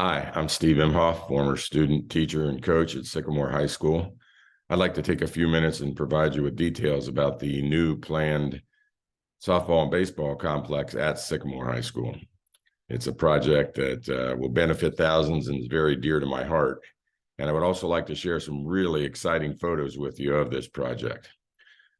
Hi, I'm Steve Imhoff, former student, teacher, and coach at Sycamore High School. I'd like to take a few minutes and provide you with details about the new planned softball and baseball complex at Sycamore High School. It's a project that will benefit thousands and is very dear to my heart. And I would also like to share some really exciting photos with you of this project.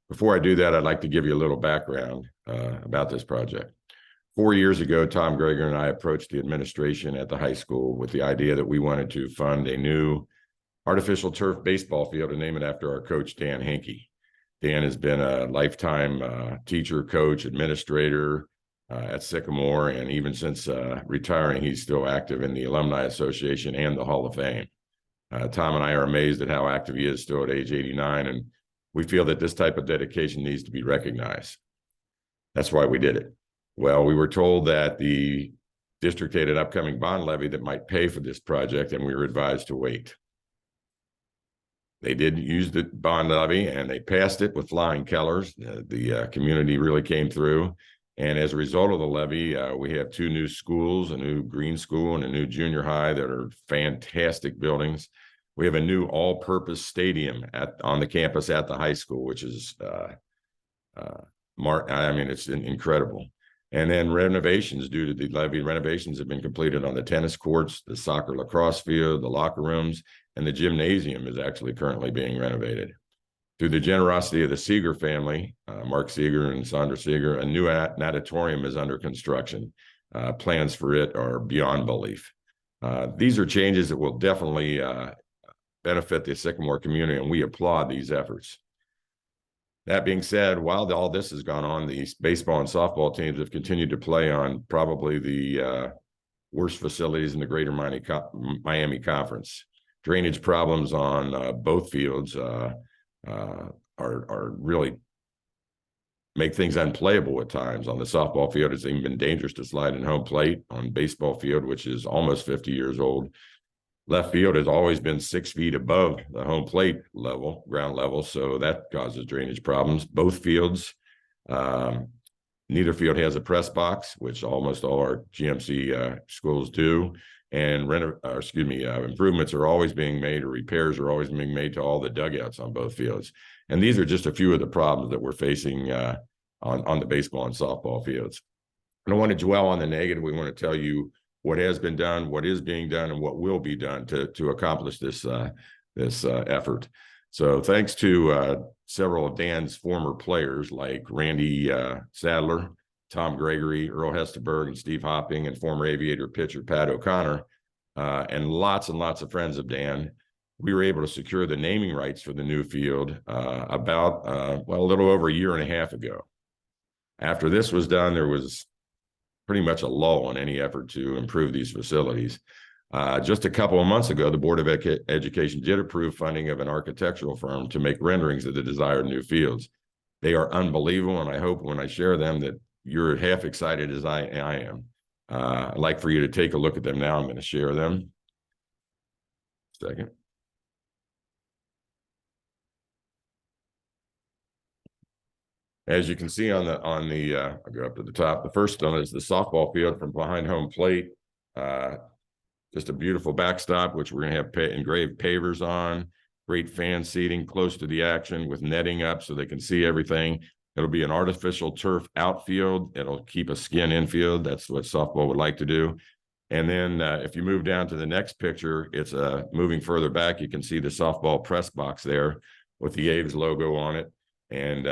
Before I do that, I'd like to give you a little background about this project. 4 years ago, Tom Greger and I approached the administration at the high school with the idea that we wanted to fund a new artificial turf baseball field and name it after our coach, Dan Hinkie. Dan has been a lifetime teacher, coach, administrator at Sycamore, and even since retiring, he's still active in the Alumni Association and the Hall of Fame. Tom and I are amazed at how active he is still at age 89, and we feel that this type of dedication needs to be recognized. That's why we did it. Well, we were told that the district had an upcoming bond levy that might pay for this project, and we were advised to wait. They did use the bond levy, and they passed it with flying colors. The community really came through. And as a result of the levy, we have two new schools, a new green school and a new junior high that are fantastic buildings. We have a new all-purpose stadium on the campus at the high school, which is, it's incredible. And then renovations due to the levy, renovations have been completed on the tennis courts, the soccer lacrosse field, the locker rooms, and the gymnasium is actually currently being renovated. Through the generosity of the Seeger family, Mark Seeger and Sandra Seeger, a new natatorium is under construction. Plans for it are beyond belief. These are changes that will definitely benefit the Sycamore community, and we applaud these efforts. That being said, while all this has gone on, the baseball and softball teams have continued to play on probably the worst facilities in the greater Miami Conference. Drainage problems on both fields are really make things unplayable at times. On the softball field, it's even been dangerous to slide in home plate. On baseball field, which is almost 50 years old, left field has always been 6 feet above the home plate level, ground level, so that causes drainage problems. Both fields, neither field has a press box, which almost all our GMC schools do. And improvements are always being made, or repairs are always being made to all the dugouts on both fields. And these are just a few of the problems that we're facing on the baseball and softball fields. I don't want to dwell on the negative. We want to tell you what has been done, what is being done, and what will be done to accomplish this effort. So thanks to several of Dan's former players like Randy Sadler, Tom Gregory, Earl Hesterberg, and Steve Hopping, and former Aviator pitcher Pat O'Connor, and lots of friends of Dan, we were able to secure the naming rights for the new field about a little over a year and a half ago. After this was done, there was pretty much a lull in any effort to improve these facilities. Just a couple of months ago, the Board of Education did approve funding of an architectural firm to make renderings of the desired new fields. They are unbelievable, and I hope when I share them that you're half excited as I am. I'd like for you to take a look at them now. I'm going to share them. Second. As you can see on the I'll go up to the top. The first one is the softball field from behind home plate. Just a beautiful backstop, which we're going to have engraved pavers on. Great fan seating close to the action with netting up so they can see everything. It'll be an artificial turf outfield. It'll keep a skin infield. That's what softball would like to do. And then if you move down to the next picture, it's moving further back. You can see the softball press box there with the A's logo on it. And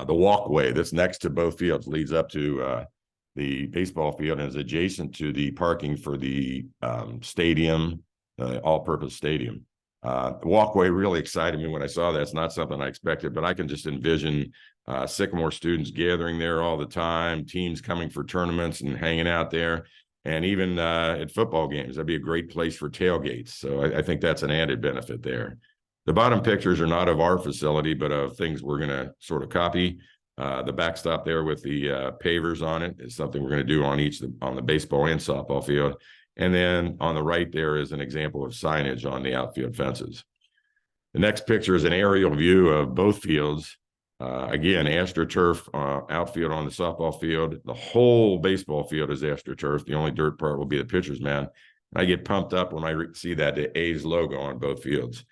the walkway that's next to both fields leads up to the baseball field and is adjacent to the parking for the stadium, all-purpose stadium. The walkway really excited me when I saw that. It's not something I expected, but I can just envision Sycamore students gathering there all the time, teams coming for tournaments and hanging out there, and even at football games. That'd be a great place for tailgates. So I think that's an added benefit there. The bottom pictures are not of our facility, but of things we're going to sort of copy. The backstop there with the pavers on it is something we're going to do on the baseball and softball field. And then on the right there is an example of signage on the outfield fences. The next picture is an aerial view of both fields. Again, AstroTurf outfield on the softball field. The whole baseball field is AstroTurf. The only dirt part will be the pitcher's mound. I get pumped up when I see that the A's logo on both fields.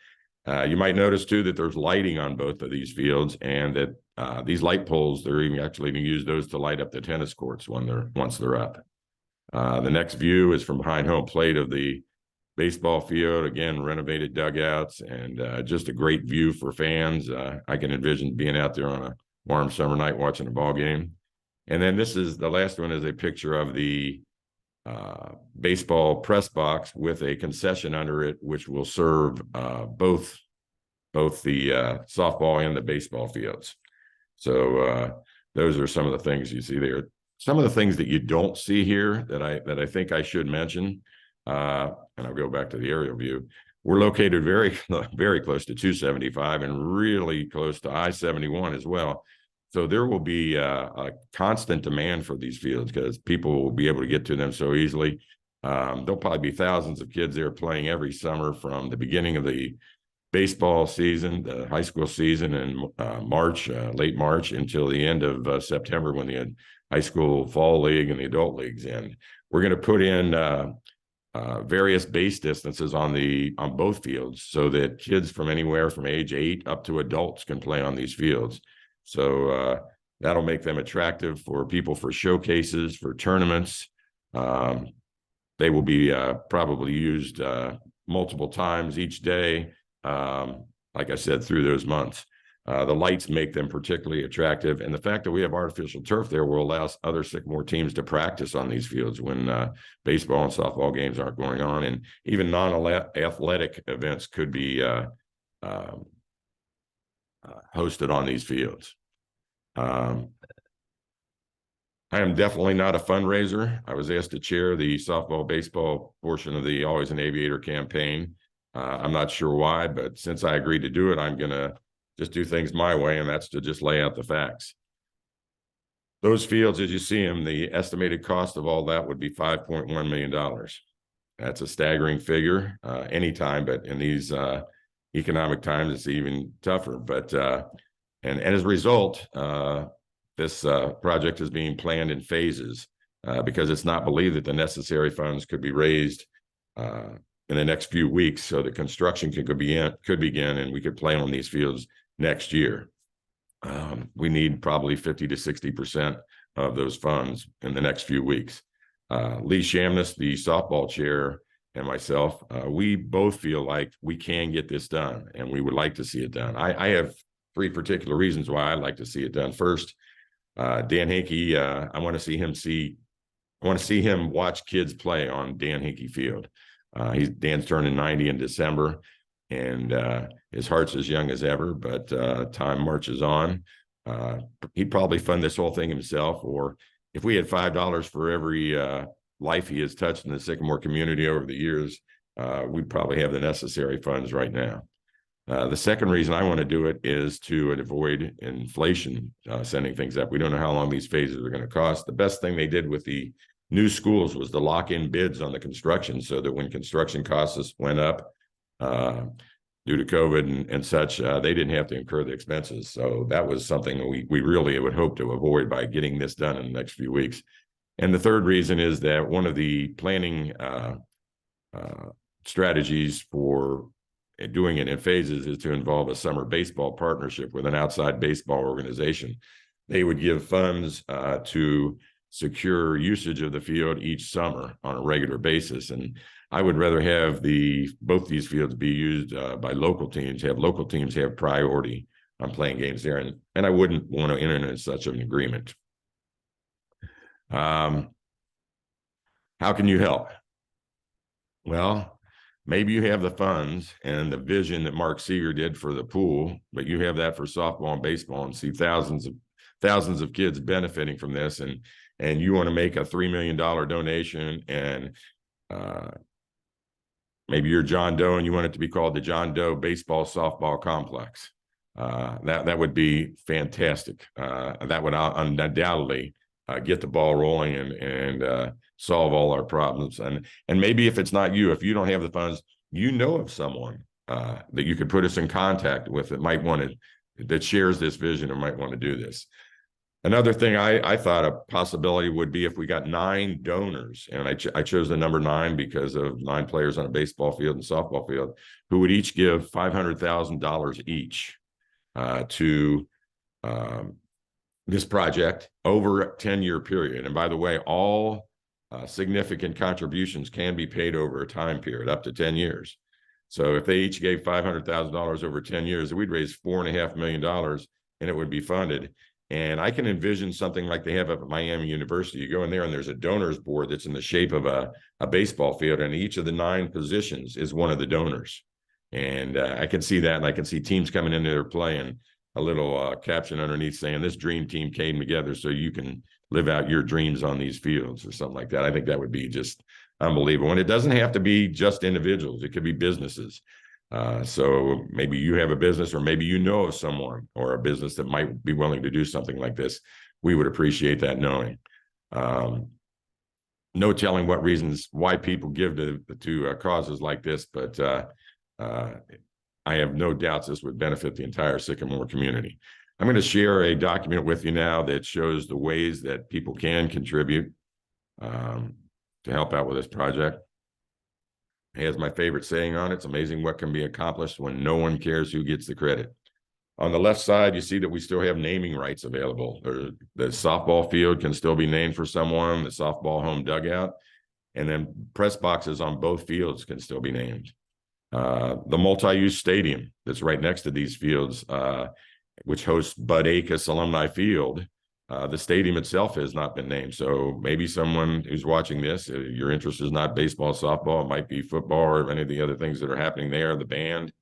You might notice too that there's lighting on both of these fields, and that these light poles, they're even actually going to use those to light up the tennis courts once they're up. The next view is from behind home plate of the baseball field. Again, renovated dugouts, and just a great view for fans. I can envision being out there on a warm summer night watching a ball game. And then this is the last one, is a picture of the baseball press box with a concession under it, which will serve both the softball and the baseball fields. So those are some of the things you see there. Some of the things that you don't see here that I think I should mention, and I'll go back to the aerial view. We're located very, very close to 275 and really close to I-71 as well. So there will be a constant demand for these fields because people will be able to get to them so easily. There'll probably be thousands of kids there playing every summer from the beginning of the baseball season, the high school season in March, late March, until the end of September when the high school fall league and the adult leagues end. We're going to put in various base distances on both fields so that kids from anywhere from age 8 up to adults can play on these fields. So that'll make them attractive for people for showcases, for tournaments. They will be probably used multiple times each day, like I said, through those months. The lights make them particularly attractive, and the fact that we have artificial turf there will allow other Sycamore teams to practice on these fields when baseball and softball games aren't going on, and even non-athletic events could be hosted on these fields. I am definitely not a fundraiser. I was asked to chair the softball baseball portion of the Always an Aviator campaign. I'm not sure why, but since I agreed to do it, I'm going to just do things my way, and that's to just lay out the facts. Those fields, as you see them, the estimated cost of all that would be $5.1 million. That's a staggering figure anytime, but in these economic times, it's even tougher. But and as a result, this project is being planned in phases because it's not believed that the necessary funds could be raised in the next few weeks, so the construction could begin, and we could play on these fields next year. We need probably 50 to 60% of those funds in the next few weeks. Lee Shamness, the softball chair, and myself, we both feel like we can get this done, and we would like to see it done. I have 3 particular reasons why I'd like to see it done. First, Dan Hinkey, I want to see him watch kids play on Dan Hinkey Field. Dan's turning 90 in December, and his heart's as young as ever, but time marches on. He'd probably fund this whole thing himself, or if we had $5 for every life he has touched in the Sycamore community over the years, we'd probably have the necessary funds right now. The second reason I want to do it is to avoid inflation sending things up. We don't know how long these phases are going to cost. The best thing they did with the new schools was to lock in bids on the construction so that when construction costs went up due to COVID and such, they didn't have to incur the expenses. So that was something we really would hope to avoid by getting this done in the next few weeks. And the third reason is that one of the planning strategies for doing it in phases is to involve a summer baseball partnership with an outside baseball organization. They would give funds to secure usage of the field each summer on a regular basis. And I would rather have both these fields be used by local teams, have local teams have priority on playing games there. And I wouldn't want to enter into such an agreement. How can you help? Well, maybe you have the funds and the vision that Mark Seeger did for the pool, but you have that for softball and baseball, and see thousands of kids benefiting from this, and you want to make a $3 million donation, and maybe you're John Doe and you want it to be called the John Doe Baseball Softball Complex. That would be fantastic. That would undoubtedly get the ball rolling and solve all our problems. And maybe if it's not you, if you don't have the funds, you know of someone that you could put us in contact with that might want to that shares this vision and might want to do this. Another thing I thought a possibility would be if we got 9 donors, and I chose the number 9 because of 9 players on a baseball field and softball field, who would each give $500,000 each to this project over a 10-year period. And by the way, all significant contributions can be paid over a time period, up to 10 years. So if they each gave $500,000 over 10 years, we'd raise $4.5 million and it would be funded. And I can envision something like they have up at Miami University. You go in there and there's a donors board that's in the shape of a baseball field, and each of the 9 positions is one of the donors. And I can see that, and I can see teams coming in there playing a little caption underneath saying, "This dream team came together so you can live out your dreams on these fields," or something like that. I think that would be just unbelievable. And it doesn't have to be just individuals. It could be businesses. So maybe you have a business, or maybe you know of someone or a business that might be willing to do something like this. We would appreciate that knowing. No telling what reasons why people give to causes like this, but I have no doubts this would benefit the entire Sycamore community. I'm going to share a document with you now that shows the ways that people can contribute to help out with this project. It has my favorite saying on it. It's amazing what can be accomplished when no one cares who gets the credit. On the left side, you see that we still have naming rights available. The softball field can still be named for someone, the softball home dugout, and then press boxes on both fields can still be named. The multi-use stadium that's right next to these fields, which hosts Bud Akis Alumni Field, the stadium itself has not been named. So maybe someone who's watching this, your interest is not baseball, softball, it might be football or any of the other things that are happening there. The band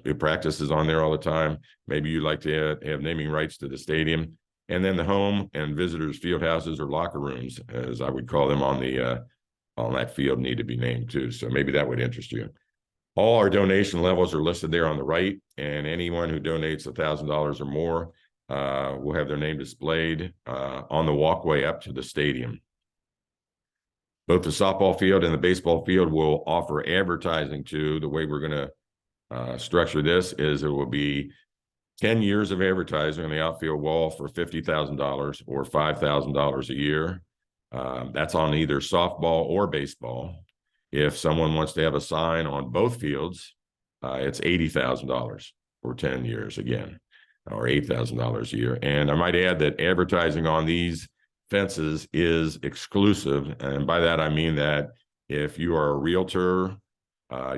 who practices on there all the time. Maybe you'd like to have naming rights to the stadium. And then the home and visitors field houses or locker rooms, as I would call them on that field, need to be named too. So maybe that would interest you. All our donation levels are listed there on the right, and anyone who donates $1,000 or more will have their name displayed on the walkway up to the stadium. Both the softball field and the baseball field will offer advertising to. The way we're going to structure this is it will be 10 years of advertising on the outfield wall for $50,000 or $5,000 a year. That's on either softball or baseball. If someone wants to have a sign on both fields, it's $80,000 for 10 years again, or $8,000 a year. And I might add that advertising on these fences is exclusive. And by that, I mean that if you are a realtor,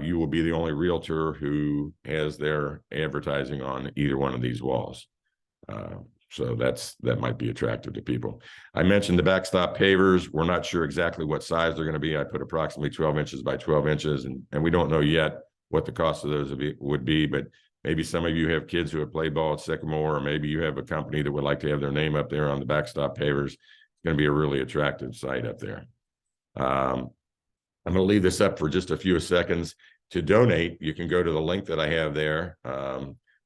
you will be the only realtor who has their advertising on either one of these walls. So that might be attractive to people. I mentioned the backstop pavers. We're not sure exactly what size they're going to be. I put approximately 12 inches by 12 inches, and we don't know yet what the cost of those would be, but maybe some of you have kids who have played ball at Sycamore, or maybe you have a company that would like to have their name up there on the backstop pavers. It's going to be a really attractive site up there. I'm going to leave this up for just a few seconds. To donate, you can go to the link that I have there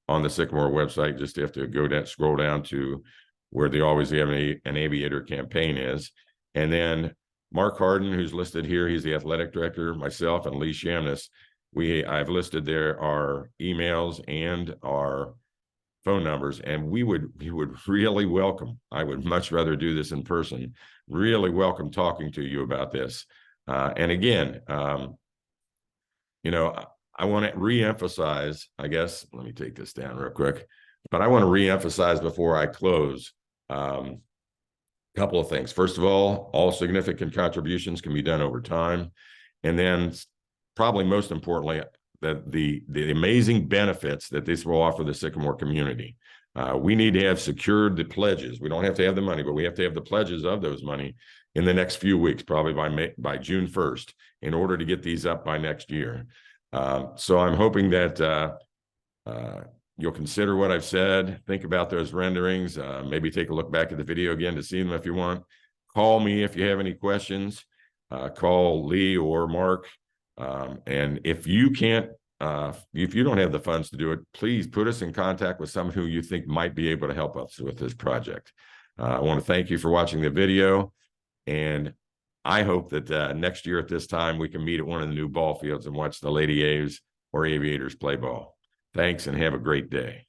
on the Sycamore website. Just have to go down, scroll down to where they always have an Aviator campaign is. And then Mark Harden, who's listed here, he's the athletic director, myself, and Lee Shamness. I've listed there our emails and our phone numbers, and we would really welcome, I would much rather do this in person, really welcome talking to you about this. And again, I want to reemphasize, I guess, let me take this down real quick, but I want to reemphasize before I close a couple of things. First of all significant contributions can be done over time. And then probably most importantly, that the amazing benefits that this will offer the Sycamore community. We need to have secured the pledges. We don't have to have the money, but we have to have the pledges of those money in the next few weeks, probably by June 1st, in order to get these up by next year. So I'm hoping that you'll consider what I've said, think about those renderings, maybe take a look back at the video again to see them if you want. Call me if you have any questions. Call Lee or Mark. And if you can't, if you don't have the funds to do it, please put us in contact with someone who you think might be able to help us with this project. I want to thank you for watching the video, and I hope that next year at this time, we can meet at one of the new ball fields and watch the Lady A's or Aviators play ball. Thanks, and have a great day.